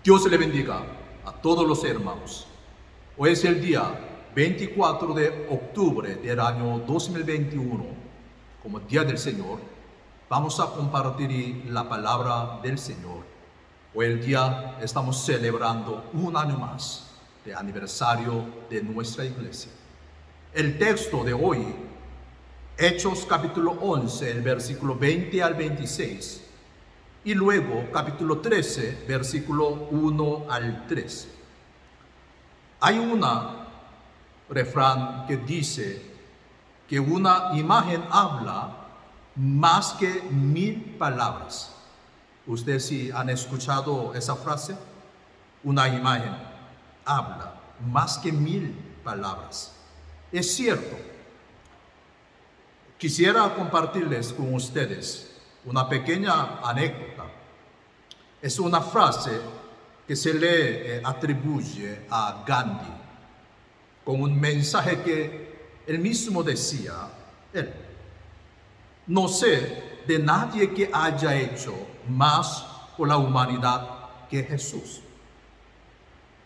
Dios le bendiga a todos los hermanos. Hoy es el día 24 de octubre del año 2021. Como Día del Señor, vamos a compartir la palabra del Señor. Hoy el día estamos celebrando un año más de aniversario de nuestra iglesia. El texto de hoy, Hechos capítulo 11, el versículo 20 al 26, y luego capítulo 13, versículo 1 al 3. Hay una refrán que dice que una imagen habla más que 1000 palabras. ¿Ustedes sí han escuchado esa frase? Una imagen habla más que 1000 palabras. Es cierto. Quisiera compartirles con ustedes una pequeña anécdota. Es una frase que se le atribuye a Gandhi con un mensaje que él mismo decía. Él: no sé de nadie que haya hecho más por la humanidad que Jesús.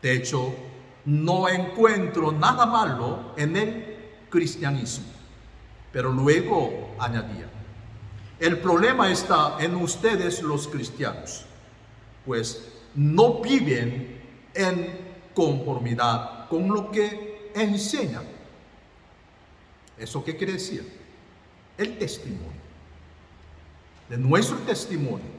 De hecho, no encuentro nada malo en el cristianismo. Pero luego añadía: el problema está en ustedes los cristianos, pues no viven en conformidad con lo que enseñan. ¿Eso qué quiere decir? El testimonio. De nuestro testimonio.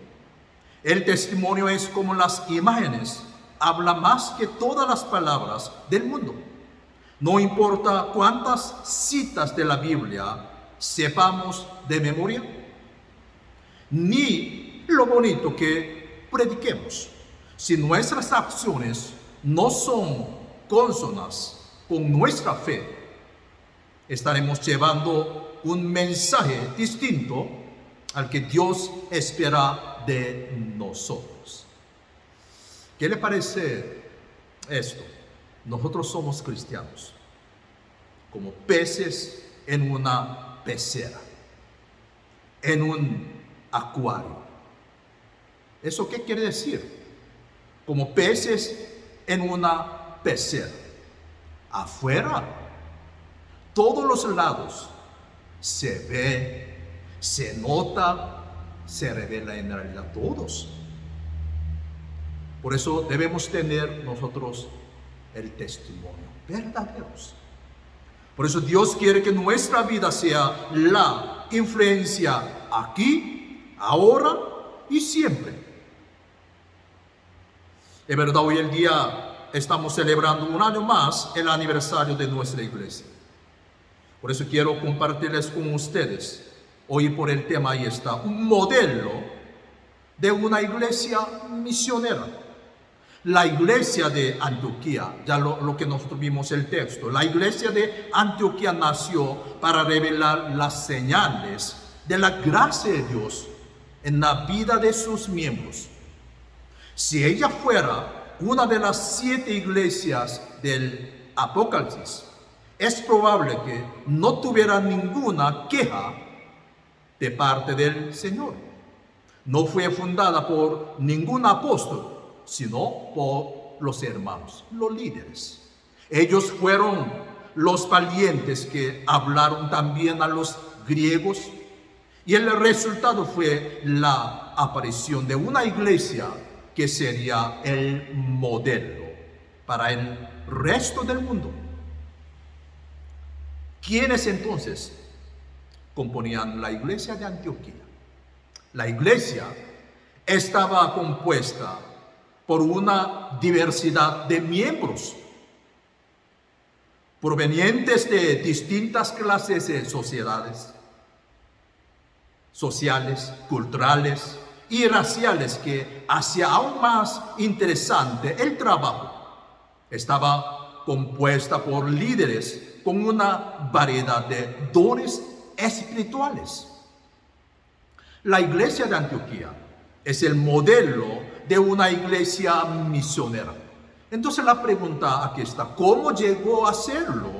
El testimonio es como las imágenes, habla más que todas las palabras del mundo. No importa cuántas citas de la Biblia sepamos de memoria, ni lo bonito que prediquemos. Si nuestras acciones no son consonas con nuestra fe, estaremos llevando un mensaje distinto al que Dios espera de nosotros. ¿Qué le parece esto? Nosotros somos cristianos, como peces en una pecera, en un acuario. ¿Eso qué quiere decir? Como peces en una pecera. Afuera, todos los lados, se ve, se nota, se revela en realidad todos. Por eso debemos tener nosotros el testimonio verdaderos. Por eso Dios quiere que nuestra vida sea la influencia aquí, ahora y siempre. Es verdad, hoy el día estamos celebrando un año más el aniversario de nuestra iglesia. Por eso quiero compartirles con ustedes, hoy por el tema ahí está, un modelo de una iglesia misionera. La iglesia de Antioquía, ya lo que nosotros vimos el texto, la iglesia de Antioquía nació para revelar las señales de la gracia de Dios en la vida de sus miembros. Si ella fuera una de las 7 iglesias del Apocalipsis, es probable que no tuviera ninguna queja de parte del Señor. No fue fundada por ningún apóstol, sino por los hermanos, los líderes. Ellos fueron los valientes que hablaron también a los griegos, y el resultado fue la aparición de una iglesia que sería el modelo para el resto del mundo. ¿Quiénes entonces componían la iglesia de Antioquía? La iglesia estaba compuesta por una diversidad de miembros provenientes de distintas clases de sociedades, sociales, culturales y raciales, que hacía aún más interesante el trabajo. Estaba compuesta por líderes con una variedad de dones espirituales. La iglesia de Antioquía es el modelo de una iglesia misionera. Entonces la pregunta aquí está: ¿cómo llegó a hacerlo?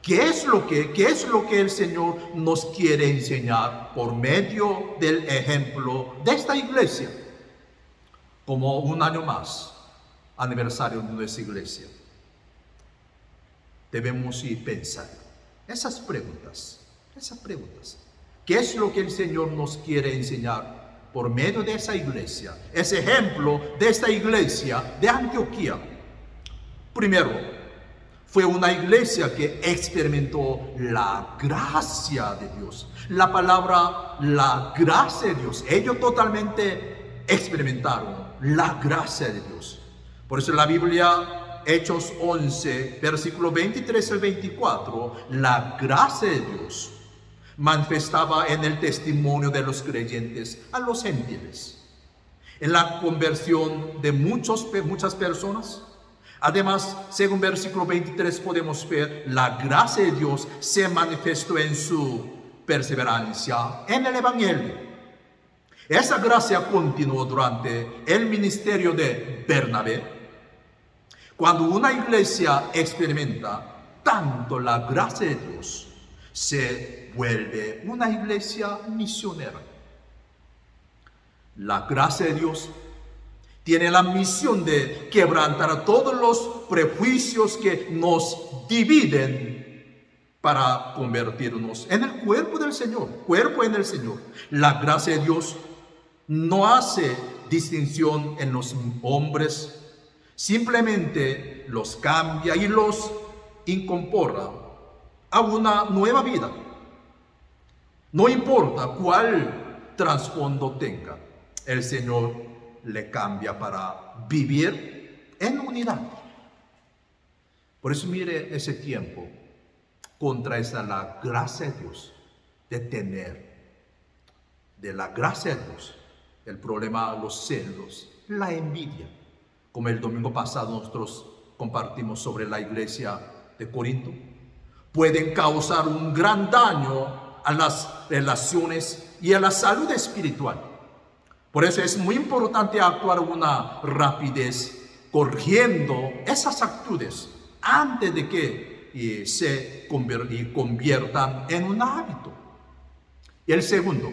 ¿Qué es lo que el Señor nos quiere enseñar por medio del ejemplo de esta iglesia? Como un año más, aniversario de nuestra iglesia, debemos ir pensar esas preguntas. ¿Qué es lo que el Señor nos quiere enseñar por medio de esa iglesia? Ese ejemplo de esta iglesia de Antioquía. Primero, fue una iglesia que experimentó la gracia de Dios. La palabra, la gracia de Dios. Ellos totalmente experimentaron la gracia de Dios. Por eso la Biblia, Hechos 11, versículo 23 al 24, la gracia de Dios manifestaba en el testimonio de los creyentes a los gentiles, en la conversión de muchas personas. Además, según versículo 23 podemos ver la gracia de Dios se manifestó en su perseverancia en el Evangelio. Esa gracia continuó durante el ministerio de Bernabé. Cuando una iglesia experimenta tanto la gracia de Dios, se vuelve una iglesia misionera. La gracia de Dios tiene la misión de quebrantar todos los prejuicios que nos dividen para convertirnos en el cuerpo del Señor, cuerpo en el Señor. La gracia de Dios no hace distinción en los hombres, simplemente los cambia y los incorpora a una nueva vida. No importa cuál trasfondo tenga, el Señor le cambia para vivir en unidad. Por eso mire ese tiempo contra la gracia de Dios, de tener de la gracia de Dios. El problema, los celos, la envidia. Como el domingo pasado nosotros compartimos sobre la iglesia de Corinto, pueden causar un gran daño a las relaciones y a la salud espiritual. Por eso es muy importante actuar con una rapidez, corrigiendo esas actitudes antes de que se conviertan en un hábito. Y el segundo,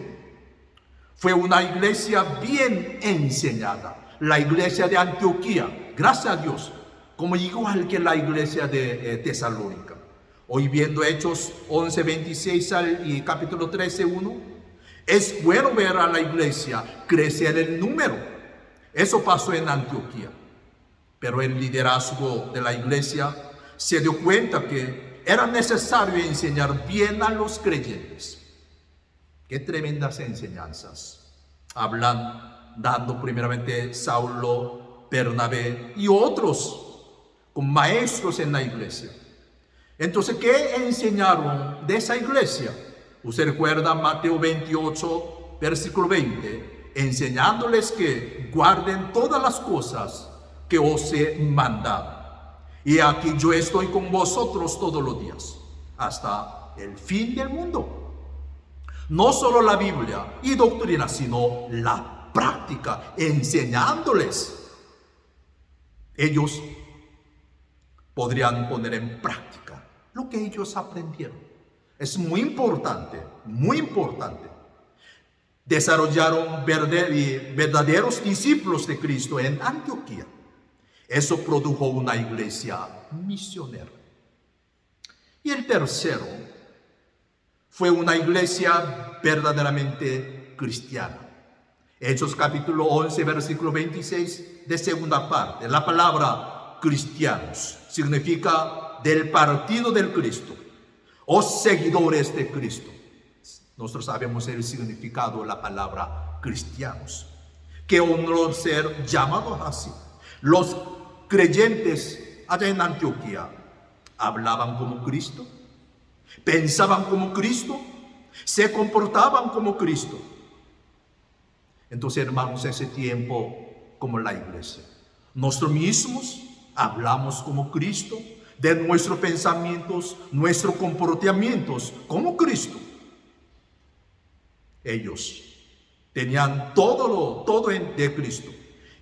fue una iglesia bien enseñada, la iglesia de Antioquía, gracias a Dios, como igual que la iglesia de Tesalónica. Hoy viendo Hechos 11, 26 y capítulo 13, 1, es bueno ver a la iglesia crecer en número. Eso pasó en Antioquía. Pero el liderazgo de la iglesia se dio cuenta que era necesario enseñar bien a los creyentes. Qué tremendas enseñanzas hablan, dando primeramente Saulo, Bernabé y otros como maestros en la iglesia. Entonces, ¿qué enseñaron de esa iglesia? Usted recuerda Mateo 28, versículo 20, enseñándoles que guarden todas las cosas que os he mandado. Y aquí yo estoy con vosotros todos los días, hasta el fin del mundo. No solo la Biblia y doctrina, sino la práctica, enseñándoles. Ellos podrían poner en práctica lo que ellos aprendieron. Es muy importante, muy importante. Desarrollaron verdaderos discípulos de Cristo en Antioquía. Eso produjo una iglesia misionera. Y el tercero, fue una iglesia verdaderamente cristiana. Hechos capítulo 11, versículo 26, de segunda parte. La palabra cristianos significa del partido del Cristo, o seguidores de Cristo. Nosotros sabemos el significado de la palabra cristianos, que honró ser llamados así. Los creyentes allá en Antioquía hablaban como Cristo, pensaban como Cristo, se comportaban como Cristo. Entonces, hermanos, ese tiempo como la iglesia, nosotros mismos hablamos como Cristo, de nuestros pensamientos, nuestros comportamientos como Cristo. Ellos tenían todo de Cristo,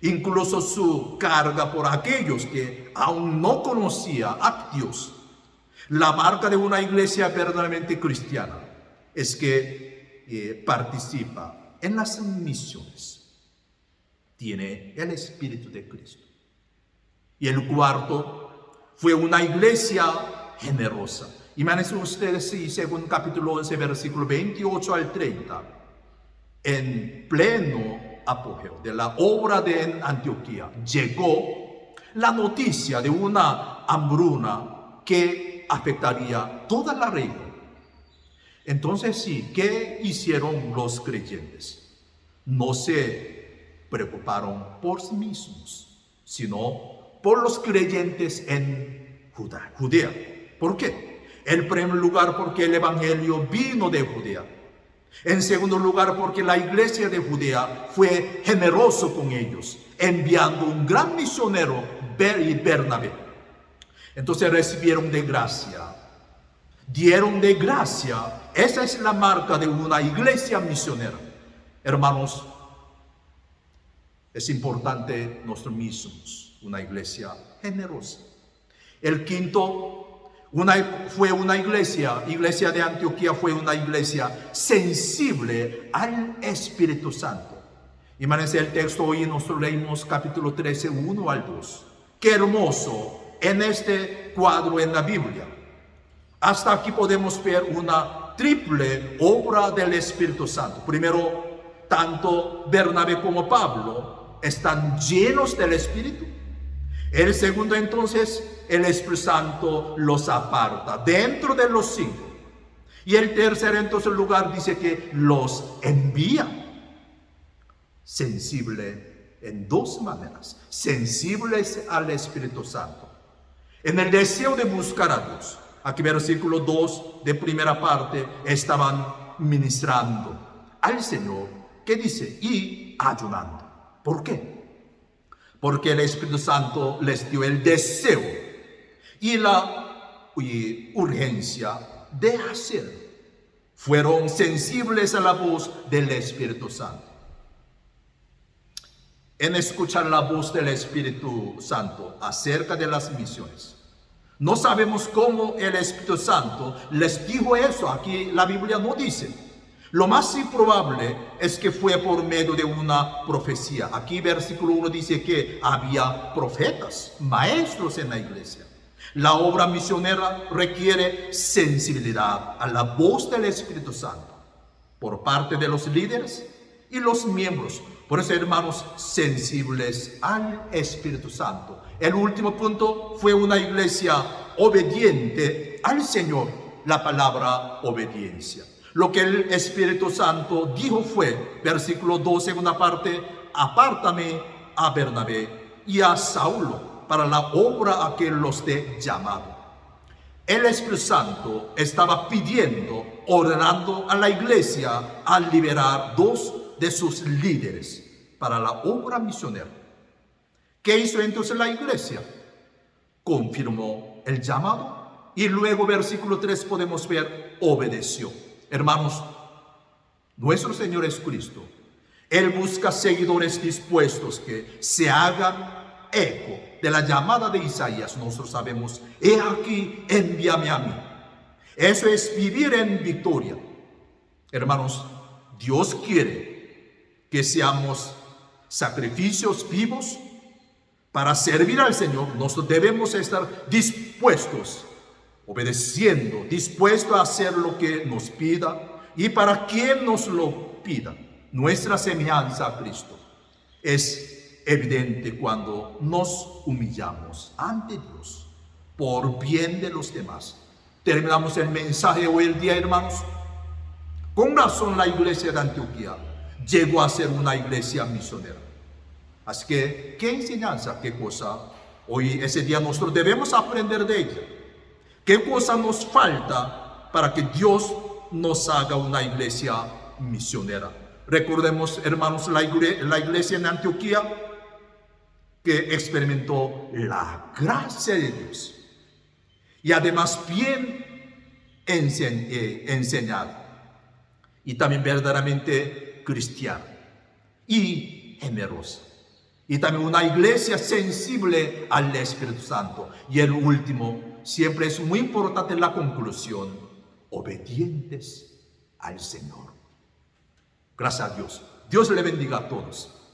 incluso su carga por aquellos que aún no conocían a Dios. La marca de una iglesia verdaderamente cristiana es que participa en las misiones. Tiene el Espíritu de Cristo. Y el cuarto fue una iglesia generosa. Imagínense ustedes, si según capítulo 11, versículo 28 al 30, en pleno apogeo de la obra de Antioquía, llegó la noticia de una hambruna que afectaría toda la región. Entonces sí, ¿qué hicieron los creyentes? No se preocuparon por sí mismos, sino por los creyentes en Judea. ¿Por qué? En primer lugar, porque el evangelio vino de Judea. En segundo lugar, porque la iglesia de Judea fue generoso con ellos, enviando un gran misionero, Bernabé. Entonces recibieron de gracia, dieron de gracia. Esa es la marca de una iglesia misionera. Hermanos, es importante nosotros mismos, una iglesia generosa. El quinto fue una iglesia de Antioquía fue una iglesia sensible al Espíritu Santo. Imagínense el texto, hoy nosotros leímos capítulo 13, 1 al 2. Qué hermoso en este cuadro en la Biblia. Hasta aquí podemos ver una triple obra del Espíritu Santo. Primero, tanto Bernabé como Pablo están llenos del Espíritu. El segundo, entonces, el Espíritu Santo los aparta dentro de los 5. Y el tercer, entonces, lugar dice que los envía. Sensible en dos maneras. Sensibles al Espíritu Santo. En el deseo de buscar a Dios. Aquí versículo 2 de primera parte, estaban ministrando al Señor, que dice, y ayunando. ¿Por qué? Porque el Espíritu Santo les dio el deseo y la urgencia de hacer. Fueron sensibles a la voz del Espíritu Santo. En escuchar la voz del Espíritu Santo acerca de las misiones, no sabemos cómo el Espíritu Santo les dijo eso. Aquí la Biblia no dice. Lo más probable es que fue por medio de una profecía. Aquí versículo 1 dice que había profetas, maestros en la iglesia. La obra misionera requiere sensibilidad a la voz del Espíritu Santo por parte de los líderes y los miembros. Por eso, hermanos, sensibles al Espíritu Santo. El último punto fue una iglesia obediente al Señor. La palabra obediencia. Lo que el Espíritu Santo dijo fue, versículo 2, segunda parte, apártame a Bernabé y a Saulo para la obra a que los he llamado. El Espíritu Santo estaba pidiendo, ordenando a la iglesia a liberar 2 de sus líderes para la obra misionera. ¿Qué hizo entonces la iglesia? Confirmó el llamado y luego versículo 3 podemos ver, obedeció. Hermanos, nuestro Señor Jesucristo, Él busca seguidores dispuestos que se hagan eco de la llamada de Isaías. Nosotros sabemos, he aquí, envíame a mí. Eso es vivir en victoria. Hermanos, Dios quiere que seamos sacrificios vivos para servir al Señor. Nosotros debemos estar dispuestos, obedeciendo, dispuesto a hacer lo que nos pida y para quien nos lo pida. Nuestra semejanza a Cristo es evidente cuando nos humillamos ante Dios por bien de los demás. Terminamos el mensaje hoy el día, hermanos. Con razón la iglesia de Antioquía llegó a ser una iglesia misionera. Así que, ¿qué enseñanza, qué cosa hoy ese día nosotros debemos aprender de ella? ¿Qué cosa nos falta para que Dios nos haga una iglesia misionera? Recordemos, hermanos, la iglesia en Antioquía que experimentó la gracia de Dios y además bien enseñada y también verdaderamente cristiana y generosa. Y también una iglesia sensible al Espíritu Santo. Y el último, siempre es muy importante la conclusión, obedientes al Señor. Gracias a Dios. Dios le bendiga a todos.